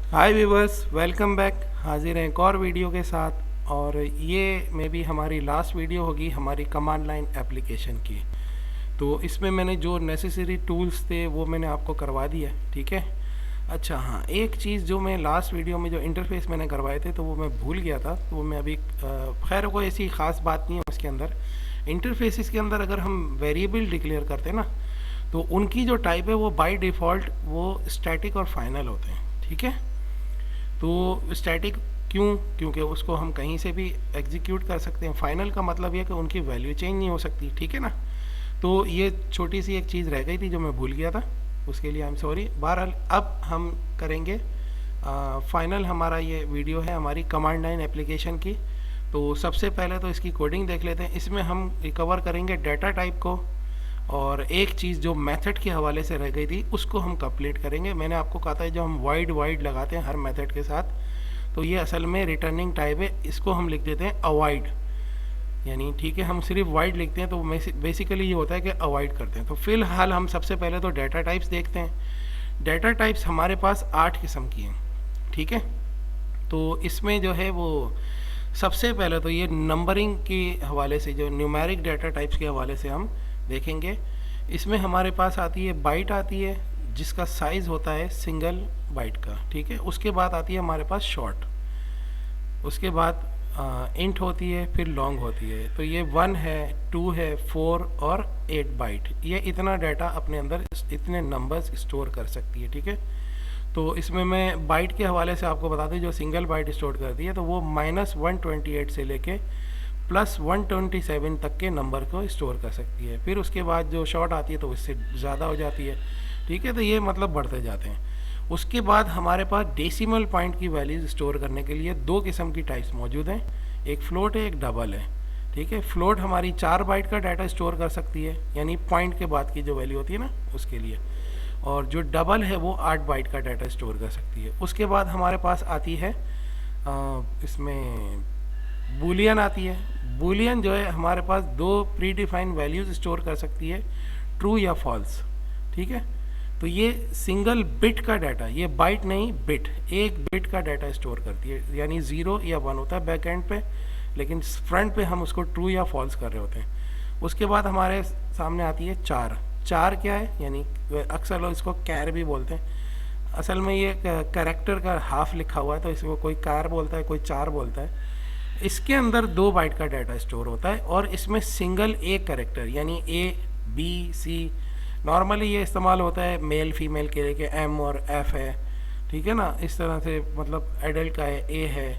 हाय viewers, welcome back. हाजिर हैं एक और वीडियो के साथ। और ये मे बी हमारी लास्ट वीडियो होगी हमारी कमांड लाइन एप्लीकेशन की। तो इसमें मैंने जो नेसेसरी टूल्स थे वो मैंने आपको करवा दिया, ठीक है। अच्छा हाँ, एक चीज़ जो मैं लास्ट वीडियो में जो इंटरफेस मैंने करवाए थे तो वो मैं भूल गया था, तो वो मैं अभी खैर कोई ऐसी ख़ास बात नहीं है उसके अंदर। इंटरफेसिस के अंदर अगर हम वेरिएबल डिक्लेयर करते हैं ना, तो उनकी जो टाइप है वो बाय डिफ़ॉल्ट वो स्टैटिक और फाइनल होते हैं, ठीक है। तो स्टैटिक क्यों? क्योंकि उसको हम कहीं से भी एग्जीक्यूट कर सकते हैं। फाइनल का मतलब यह कि उनकी वैल्यू चेंज नहीं हो सकती, ठीक है ना। तो ये छोटी सी एक चीज़ रह गई थी जो मैं भूल गया था, उसके लिए आई एम सॉरी। बहरहाल अब हम करेंगे फाइनल। हमारा ये वीडियो है हमारी कमांड लाइन एप्लीकेशन की। तो सबसे पहले तो इसकी कोडिंग देख लेते हैं। इसमें हम रिकवर करेंगे डाटा टाइप को, और एक चीज़ जो मेथड के हवाले से रह गई थी उसको हम कंप्लीट करेंगे। मैंने आपको कहा था जो हम वाइड लगाते हैं हर मेथड के साथ, तो ये असल में रिटर्निंग टाइप है। इसको हम लिख देते हैं अवॉइड, यानी ठीक है, हम सिर्फ वाइड लिखते हैं तो बेसिकली ये होता है कि अवॉइड करते हैं। तो फिलहाल हम सबसे पहले तो डाटा टाइप्स देखते हैं। डाटा टाइप्स हमारे पास 8 किस्म की हैं, ठीक है। तो इसमें जो है वो सबसे पहले तो ये नंबरिंग के हवाले से, जो न्यूमेरिक डाटा टाइप्स के हवाले से हम देखेंगे। इसमें हमारे पास आती है बाइट आती है, जिसका साइज़ होता है सिंगल बाइट का, ठीक है। उसके बाद आती है हमारे पास शॉर्ट, उसके बाद इंट होती है, फिर लॉन्ग होती है। तो ये 1 है, 2 है, 4 और 8 बाइट, ये इतना डाटा अपने अंदर इतने नंबर्स स्टोर कर सकती है, ठीक है। तो इसमें मैं बाइट के हवाले से आपको बता दूं, जो सिंगल बाइट स्टोर करती है तो वो -128 से लेके +127 तक के नंबर को स्टोर कर सकती है। फिर उसके बाद जो शॉर्ट आती है तो इससे ज़्यादा हो जाती है, ठीक है। तो ये मतलब बढ़ते जाते हैं। उसके बाद हमारे पास डेसिमल पॉइंट की वैल्यूज स्टोर करने के लिए 2 किस्म की टाइप्स मौजूद हैं, एक फ्लोट है, एक डबल है, ठीक है। फ्लोट हमारी 4 बाइट का डाटा स्टोर कर सकती है, यानी पॉइंट के बाद की जो वैल्यू होती है ना उसके लिए। और जो डबल है वो 8 बाइट का डाटा स्टोर कर सकती है। उसके बाद हमारे पास आती है इसमें बूलियन आती है। बूलियन जो है हमारे पास 2 प्री डिफाइंड वैल्यूज स्टोर कर सकती है, ट्रू या फॉल्स, ठीक है। तो ये सिंगल बिट का डाटा, ये बाइट नहीं बिट, एक बिट का डाटा स्टोर करती है, यानी 0 या 1 होता है बैक एंड पे, लेकिन फ्रंट पे हम उसको ट्रू या फॉल्स कर रहे होते हैं। उसके बाद हमारे सामने आती है चार। चार क्या है? यानी अक्सर लोग इसको कैर भी बोलते हैं। असल में ये कैरेक्टर का हाफ लिखा हुआ है, तो इसको कोई कार बोलता है, कोई चार बोलता है। इसके अंदर 2 बाइट का डाटा स्टोर होता है, और इसमें सिंगल एक कैरेक्टर यानी ए बी सी, नॉर्मली ये इस्तेमाल होता है मेल फीमेल के लिए कि एम और एफ है, ठीक है ना। इस तरह से मतलब एडल्ट का है ए है,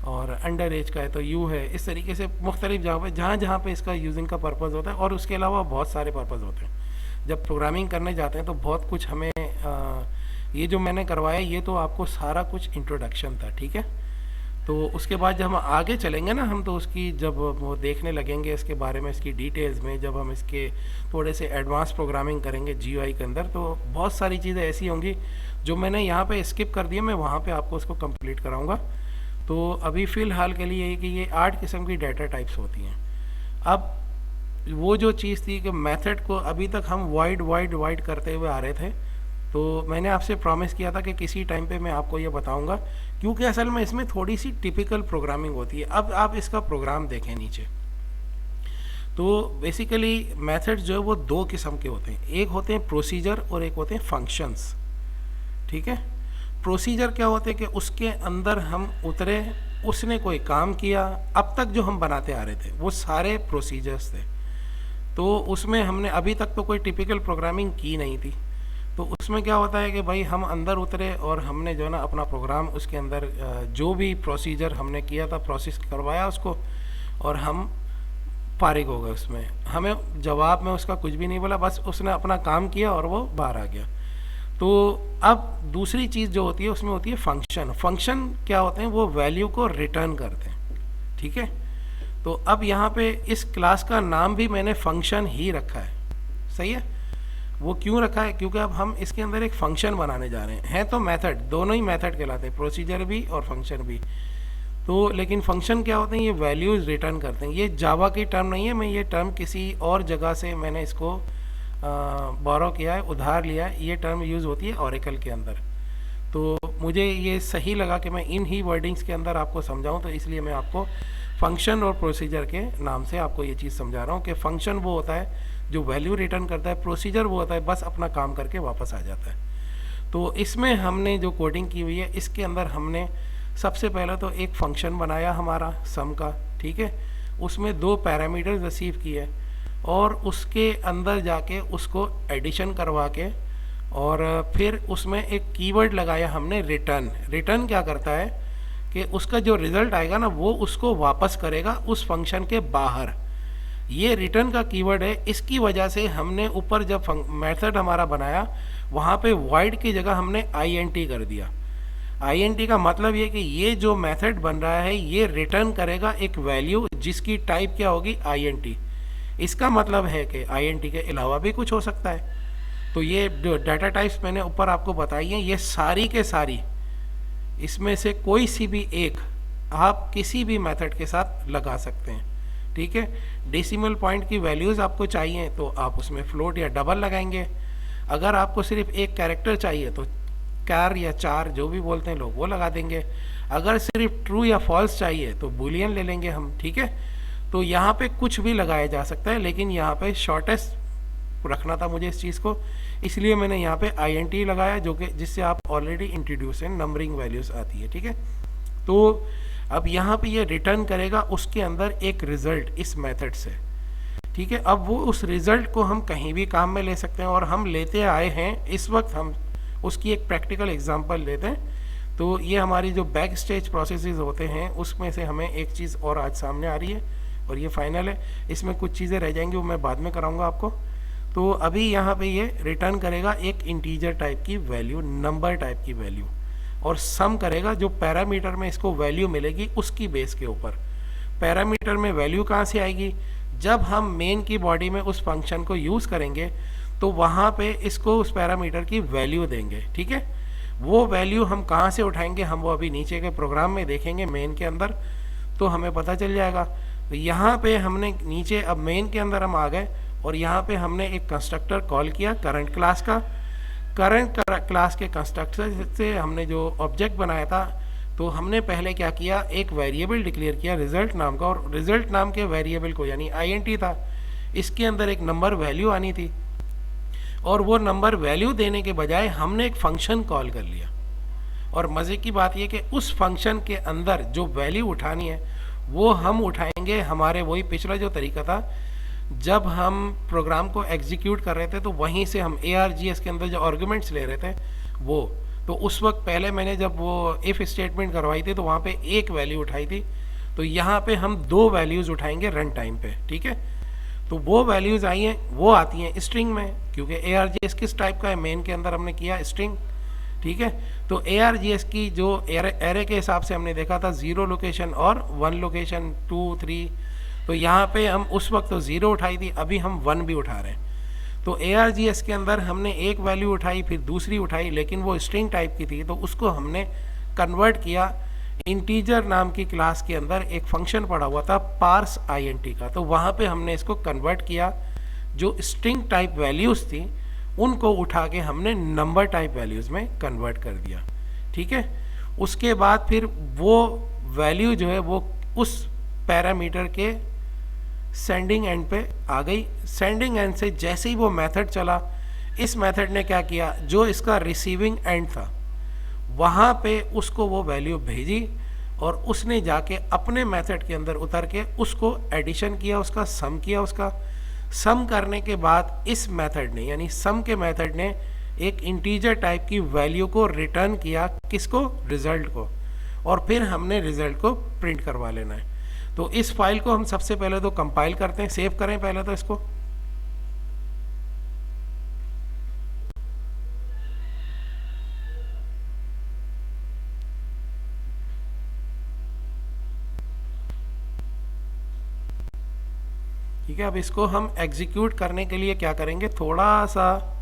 और अंडर एज का है तो यू है। इस तरीके से मुख्तलिफ जगह पे जहाँ पे इसका यूजिंग का पर्पज़ होता है, और उसके अलावा बहुत सारे पर्पज़ होते हैं। जब प्रोग्रामिंग करने जाते हैं तो बहुत कुछ हमें ये जो मैंने करवाया ये तो आपको सारा कुछ इंट्रोडक्शन था, ठीक है। तो उसके बाद जब हम आगे चलेंगे ना, हम तो उसकी जब वो देखने लगेंगे इसके बारे में, इसकी डिटेल्स में, जब हम इसके थोड़े से एडवांस प्रोग्रामिंग करेंगे जीयूआई के अंदर, तो बहुत सारी चीज़ें ऐसी होंगी जो मैंने यहाँ पे स्किप कर दी, मैं वहाँ पे आपको उसको कंप्लीट कराऊंगा। तो अभी फ़िलहाल के लिए कि ये 8 किस्म की डाटा टाइप्स होती हैं। अब वो जो चीज़ थी कि मेथड को अभी तक हम वाइड करते हुए आ रहे थे, तो मैंने आपसे प्रॉमिस किया था कि किसी टाइम पे मैं आपको ये बताऊंगा, क्योंकि असल में इसमें थोड़ी सी टिपिकल प्रोग्रामिंग होती है। अब आप इसका प्रोग्राम देखें नीचे, तो बेसिकली मेथड्स जो है वो 2 किस्म के होते हैं, एक होते हैं प्रोसीजर और एक होते हैं फंक्शंस, ठीक है। प्रोसीजर क्या होते हैं कि उसके अंदर हम उतरे, उसने कोई काम किया, अब तक जो हम बनाते आ रहे थे वो सारे प्रोसीजर्स थे। तो उसमें हमने अभी तक तो कोई टिपिकल प्रोग्रामिंग की नहीं थी। तो उसमें क्या होता है कि भाई हम अंदर उतरे और हमने जो है ना अपना प्रोग्राम उसके अंदर जो भी प्रोसीजर हमने किया था प्रोसेस करवाया उसको, और हम फारिग हो गए। उसमें हमें जवाब में उसका कुछ भी नहीं बोला, बस उसने अपना काम किया और वो बाहर आ गया। तो अब दूसरी चीज़ जो होती है उसमें होती है फंक्शन। फंक्शन क्या होते हैं? वो वैल्यू को रिटर्न करते हैं, ठीक है। तो अब यहाँ पे इस क्लास का नाम भी मैंने फंक्शन ही रखा है, सही है। वो क्यों रखा है? क्योंकि अब हम इसके अंदर एक फंक्शन बनाने जा रहे हैं तो मेथड, दोनों ही मेथड कहलाते हैं, प्रोसीजर भी और फंक्शन भी। तो लेकिन फंक्शन क्या होते हैं? ये वैल्यूज़ रिटर्न करते हैं। ये जावा की टर्म नहीं है, मैं ये टर्म किसी और जगह से मैंने इसको बोरो किया है, उधार लिया है। ये टर्म यूज़ होती है ओरेकल के अंदर। तो मुझे ये सही लगा कि मैं इन ही वर्डिंग्स के अंदर आपको समझाऊं, तो इसलिए मैं आपको फंक्शन और प्रोसीजर के नाम से आपको ये चीज़ समझा रहा हूँ कि फंक्शन वो होता है जो वैल्यू रिटर्न करता है, प्रोसीजर वो होता है बस अपना काम करके वापस आ जाता है। तो इसमें हमने जो कोडिंग की हुई है इसके अंदर हमने सबसे पहले तो एक फंक्शन बनाया हमारा सम का, ठीक है, उसमें दो पैरामीटर्स रिसीव किए और उसके अंदर जाके उसको एडिशन करवा के और फिर उसमें एक कीवर्ड लगाया हमने रिटर्न। रिटर्न क्या करता है कि उसका जो रिज़ल्ट आएगा ना वो उसको वापस करेगा उस फंक्शन के बाहर। ये रिटर्न का कीवर्ड है, इसकी वजह से हमने ऊपर जब मेथड हमारा बनाया वहाँ पे void की जगह हमने int कर दिया। int का मतलब ये कि ये जो मेथड बन रहा है ये रिटर्न करेगा एक वैल्यू जिसकी टाइप क्या होगी int। इसका मतलब है कि int के अलावा भी कुछ हो सकता है। तो ये जो डाटा टाइप्स मैंने ऊपर आपको बताई हैं ये सारी के सारी, इसमें से कोई सी भी एक आप किसी भी मेथड के साथ लगा सकते हैं, ठीक है। डेसिमल पॉइंट की वैल्यूज़ आपको चाहिए तो आप उसमें फ्लोट या डबल लगाएंगे। अगर आपको सिर्फ एक कैरेक्टर चाहिए तो कैर या चार जो भी बोलते हैं लोग वो लगा देंगे। अगर सिर्फ ट्रू या फॉल्स चाहिए तो बूलियन ले लेंगे हम, ठीक है। तो यहाँ पे कुछ भी लगाया जा सकता है, लेकिन यहाँ पे शॉर्टेस्ट रखना था मुझे इस चीज़ को, इसलिए मैंने यहाँ पे int लगाया जो कि जिससे आप ऑलरेडी इंट्रोड्यूस हैं नंबरिंग वैल्यूज़ आती है, ठीक है। तो अब यहाँ पे ये रिटर्न करेगा उसके अंदर एक रिज़ल्ट इस मेथड से, ठीक है। अब वो उस रिज़ल्ट को हम कहीं भी काम में ले सकते हैं और हम लेते आए हैं इस वक्त, हम उसकी एक प्रैक्टिकल एग्जांपल लेते हैं। तो ये हमारी जो बैक स्टेज प्रोसेसेस होते हैं उसमें से हमें एक चीज़ और आज सामने आ रही है और ये फाइनल है, इसमें कुछ चीज़ें रह जाएंगी वो मैं बाद में कराऊंगा आपको। तो अभी यहाँ पे ये रिटर्न करेगा एक इंटीजर टाइप की वैल्यू, नंबर टाइप की वैल्यू, और सम करेगा जो पैरामीटर में इसको वैल्यू मिलेगी उसकी बेस के ऊपर। पैरामीटर में वैल्यू कहाँ से आएगी, जब हम मेन की बॉडी में उस फंक्शन को यूज़ करेंगे तो वहाँ पे इसको उस पैरामीटर की वैल्यू देंगे, ठीक है। वो वैल्यू हम कहाँ से उठाएंगे हम वो अभी नीचे के प्रोग्राम में देखेंगे मेन के अंदर, तो हमें पता चल जाएगा। तो यहाँ पे हमने नीचे अब मेन के अंदर हम आ गए और यहाँ पे हमने एक कंस्ट्रक्टर कॉल किया करंट क्लास का। करंट क्लास के कंस्ट्रक्टर से हमने जो ऑब्जेक्ट बनाया था तो हमने पहले क्या किया, एक वेरिएबल डिक्लेयर किया रिजल्ट नाम का, और रिजल्ट नाम के वेरिएबल को यानी int था, इसके अंदर एक नंबर वैल्यू आनी थी और वो नंबर वैल्यू देने के बजाय हमने एक फंक्शन कॉल कर लिया। और मज़े की बात यह कि उस फंक्शन के अंदर जो वैल्यू उठानी है वो हम उठाएंगे हमारे वही पिछला जो तरीका था जब हम प्रोग्राम को एग्जीक्यूट कर रहे थे, तो वहीं से हम ARGS के अंदर जो आर्गुमेंट्स ले रहे थे वो, तो उस वक्त पहले मैंने जब वो इफ़ स्टेटमेंट करवाई थी तो वहाँ पे एक वैल्यू उठाई थी, तो यहाँ पे हम दो वैल्यूज़ उठाएंगे रन टाइम पे, ठीक है। तो वो वैल्यूज़ आई हैं, वो आती हैं स्ट्रिंग में, क्योंकि ARGS किस टाइप का है, मेन के अंदर हमने किया स्ट्रिंग, ठीक है। तो ARGS की जो एरे के हिसाब से हमने देखा था 0 लोकेशन और 1 लोकेशन 2 3, तो यहाँ पे हम उस वक्त तो 0 उठाई थी, अभी हम 1 भी उठा रहे हैं। तो ARGS के अंदर हमने एक वैल्यू उठाई फिर दूसरी उठाई, लेकिन वो स्ट्रिंग टाइप की थी, तो उसको हमने कन्वर्ट किया इंटीजर नाम की क्लास के अंदर। एक फंक्शन पड़ा हुआ था पार्स int का, तो वहाँ पे हमने इसको कन्वर्ट किया, जो स्ट्रिंग टाइप वैल्यूज़ थी उनको उठा के हमने नंबर टाइप वैल्यूज़ में कन्वर्ट कर दिया, ठीक है। उसके बाद फिर वो वैल्यू जो है वो उस पैरामीटर के सेंडिंग एंड पे आ गई। सेंडिंग एंड से जैसे ही वो मेथड चला, इस मेथड ने क्या किया, जो इसका रिसीविंग एंड था वहाँ पे उसको वो वैल्यू भेजी और उसने जाके अपने मेथड के अंदर उतर के उसको एडिशन किया, उसका सम किया। उसका सम करने के बाद इस मेथड ने यानी सम के मेथड ने एक इंटीजर टाइप की वैल्यू को रिटर्न किया, किसको, रिजल्ट को, और फिर हमने रिजल्ट को प्रिंट करवा लेना है। तो इस फाइल को हम सबसे पहले तो कंपाइल करते हैं, सेव करें पहले तो इसको। ठीक है, अब इसको हम एग्जीक्यूट करने के लिए क्या करेंगे, थोड़ा सा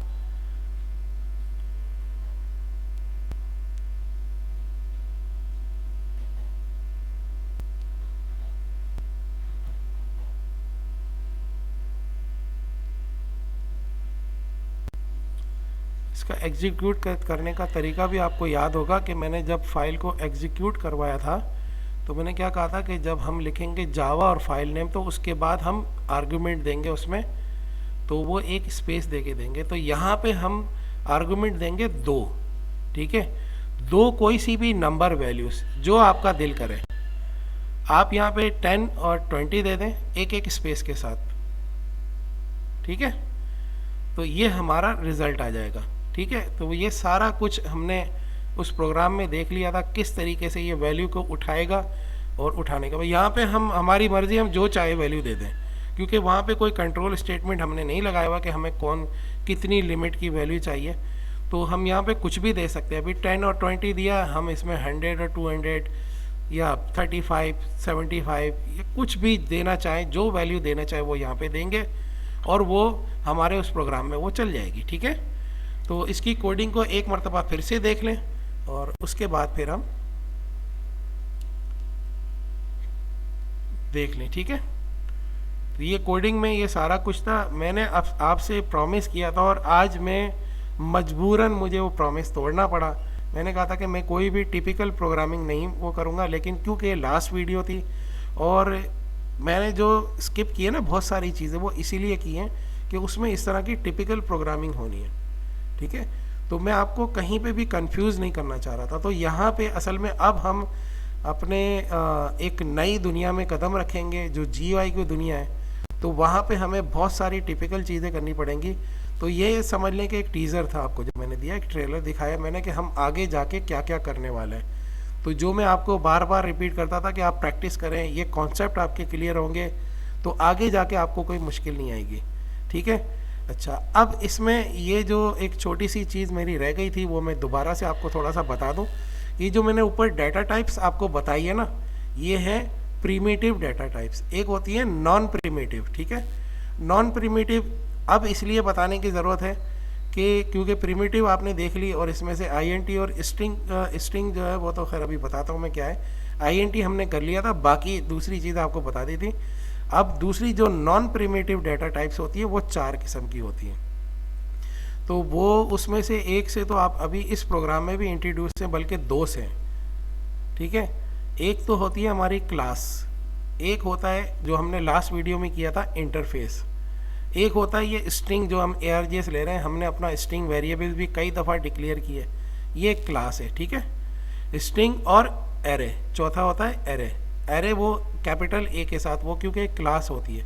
इसका एग्जीक्यूट करने का तरीका भी आपको याद होगा कि मैंने जब फाइल को एग्जीक्यूट करवाया था तो मैंने क्या कहा था कि जब हम लिखेंगे जावा और फाइल नेम तो उसके बाद हम आर्गुमेंट देंगे उसमें, तो वो एक स्पेस दे के देंगे। तो यहाँ पे हम आर्गुमेंट देंगे 2, ठीक है, 2 कोई सी भी नंबर वैल्यूज जो आपका दिल करे। आप यहाँ पे 10 और 20 दे दें एक एक स्पेस के साथ, ठीक है। तो ये हमारा रिजल्ट आ जाएगा, ठीक है। तो ये सारा कुछ हमने उस प्रोग्राम में देख लिया था किस तरीके से ये वैल्यू को उठाएगा और उठाने का। यहाँ पे हम हमारी मर्जी हम जो चाहे वैल्यू दे दें, क्योंकि वहाँ पे कोई कंट्रोल स्टेटमेंट हमने नहीं लगाया हुआ कि हमें कितनी लिमिट की वैल्यू चाहिए। तो हम यहाँ पे कुछ भी दे सकते हैं। अभी 10 और 20 दिया, हम इसमें 100 और 200 या 35, 75 या कुछ भी देना चाहें, जो वैल्यू देना चाहे वो यहाँ पे देंगे और वो हमारे उस प्रोग्राम में वो चल जाएगी, ठीक है। तो इसकी कोडिंग को एक मरतबा फिर से देख लें और उसके बाद फिर हम देख लें, ठीक है। तो ये कोडिंग में ये सारा कुछ था। मैंने आपसे प्रॉमिस किया था और आज मैं मजबूरन मुझे वो प्रॉमिस तोड़ना पड़ा। मैंने कहा था कि मैं कोई भी टिपिकल प्रोग्रामिंग नहीं वो करूँगा, लेकिन क्योंकि लास्ट वीडियो थी और मैंने जो स्किप किए ना बहुत सारी चीज़ें वो इसीलिए की हैं कि उसमें इस तरह की टिपिकल प्रोग्रामिंग होनी है, ठीक है। तो मैं आपको कहीं पे भी कंफ्यूज नहीं करना चाह रहा था। तो यहाँ पे असल में अब हम अपने एक नई दुनिया में कदम रखेंगे जो GUI की दुनिया है। तो वहाँ पे हमें बहुत सारी टिपिकल चीज़ें करनी पड़ेंगी। तो ये समझ लें कि एक टीज़र था आपको जो मैंने दिया, एक ट्रेलर दिखाया मैंने कि हम आगे जाके क्या क्या करने वाले हैं। तो जो मैं आपको बार बार रिपीट करता था कि आप प्रैक्टिस करें, ये कॉन्सेप्ट आपके क्लियर होंगे तो आगे जाके आपको कोई मुश्किल नहीं आएगी, ठीक है। अच्छा, अब इसमें ये जो एक छोटी सी चीज़ मेरी रह गई थी वो मैं दोबारा से आपको थोड़ा सा बता दूं। ये जो मैंने ऊपर डाटा टाइप्स आपको बताई है ना, ये है प्रीमिटिव डाटा टाइप्स। एक होती है नॉन प्रीमिटिव, ठीक है। नॉन प्रीमिटिव अब इसलिए बताने की ज़रूरत है कि क्योंकि प्रीमिटिव आपने देख ली और इसमें से INT और स्ट्रिंग जो है वो तो खैर अभी बताता हूँ मैं क्या है। INT हमने कर लिया था, बाकी दूसरी चीज़ आपको बता दी थी। अब दूसरी जो नॉन प्रीमिटिव डाटा टाइप्स होती है वो 4 किस्म की होती हैं। तो वो उसमें से एक से तो आप अभी इस प्रोग्राम में भी इंट्रोड्यूस हैं, बल्कि 2 से हैं, ठीक है। एक तो होती है हमारी क्लास, एक होता है जो हमने लास्ट वीडियो में किया था इंटरफेस, एक होता है ये स्ट्रिंग जो हम ARGS ले रहे हैं। हमने अपना स्ट्रिंग वेरिएबल भी कई दफ़ा डिक्लेयर किया है, ये क्लास है, ठीक है। स्ट्रिंग और एरे, चौथा होता है एरे। एरे वो कैपिटल A के साथ, वो क्योंकि एक क्लास होती है।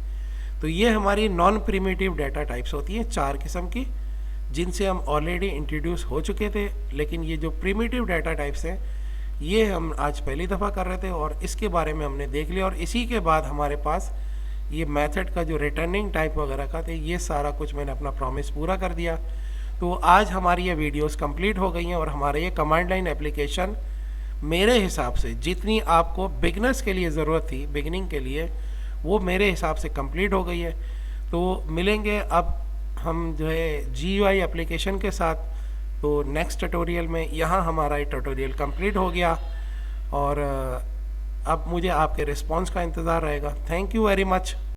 तो ये हमारी नॉन प्रीमिटिव डाटा टाइप्स होती हैं 4 किस्म की, जिनसे हम ऑलरेडी इंट्रोड्यूस हो चुके थे। लेकिन ये जो प्रीमिटिव डाटा टाइप्स हैं ये हम आज पहली दफ़ा कर रहे थे और इसके बारे में हमने देख लिया। और इसी के बाद हमारे पास ये मेथड का जो रिटर्निंग टाइप वगैरह का थे, ये सारा कुछ मैंने अपना प्रॉमिस पूरा कर दिया। तो आज हमारी ये वीडियोस कंप्लीट हो गई हैं और हमारे ये कमांड लाइन एप्लीकेशन मेरे हिसाब से जितनी आपको बिगनर्स के लिए ज़रूरत थी बिगनिंग के लिए, वो मेरे हिसाब से कंप्लीट हो गई है। तो मिलेंगे अब हम जो है GUI एप्लीकेशन के साथ। तो नेक्स्ट ट्यूटोरियल में यहाँ हमारा ये ट्यूटोरियल कंप्लीट हो गया और अब मुझे आपके रिस्पांस का इंतज़ार रहेगा। Thank you very much.